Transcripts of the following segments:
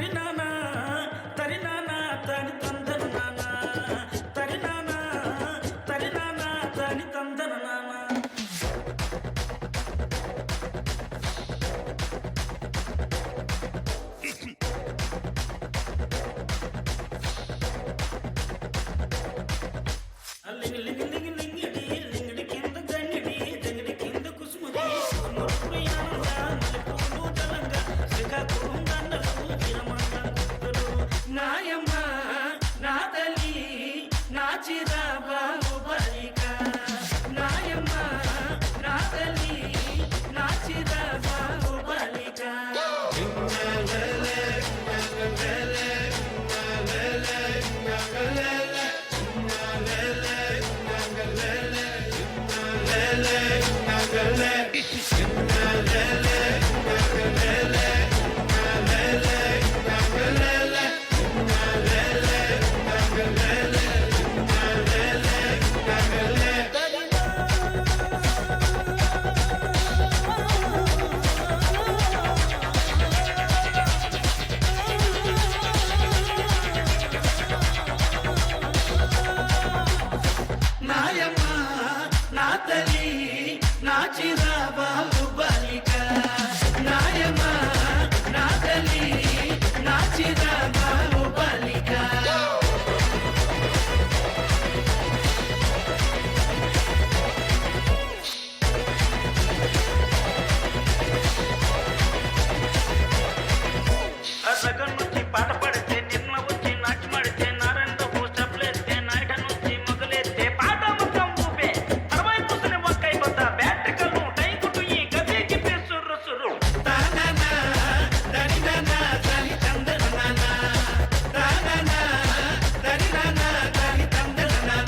తరినానా తరినానా తని తందన నానా తరినానా తరినానా తని తందన నానా లింగి లింగి లింగి లింగిడి లింగిడి కింద గంగిడి జంగిడి కింద కుసుమది మురుపుడు యానంగా మల్లెపూలు జలంగా శ్రీకాకుళం దండలు విరమండ గుర్తులు నాయమ్మ నా తల్లి నా చిరా బాబు బాలిక నాయమ్మ నా తల్లి నా చిరా బాబు బాలిక నాయమ్మ నా తల్లి నా చిరా బాబు బాలిక నాయమ్మ నా తల్లి నా చిరా బాబు బాలిక సగం నుంచి పాట పడితే నిన్న వచ్చి నాటి మడితే నారాయణ స్టెప్లేస్తే నాయట నుంచి మొదలెత్తే పాట ముఖం ఊపే అరవై కూసిన ఒక్కై కొత్త బ్యాటకలు టై కుట్టు ఈ గదికి పేసుర్రు సురు తాననా దరిననా దరి తందననా తాననా దరిననా దరి తందననా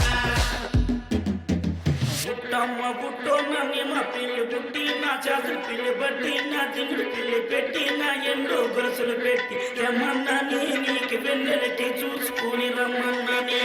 పుట్టమ్మ పుట్టోన్న నిమ్మ పిల్లి పుట్టి నా చాతులు పిల్లి బట్టి నా దిగుడు పిల్లి పెట్టి నా ఎండో గొలుసులు పెట్టి రమ్మన్నాని నీకు వెన్నెలకి చూసుకుని రమ్మన్నాని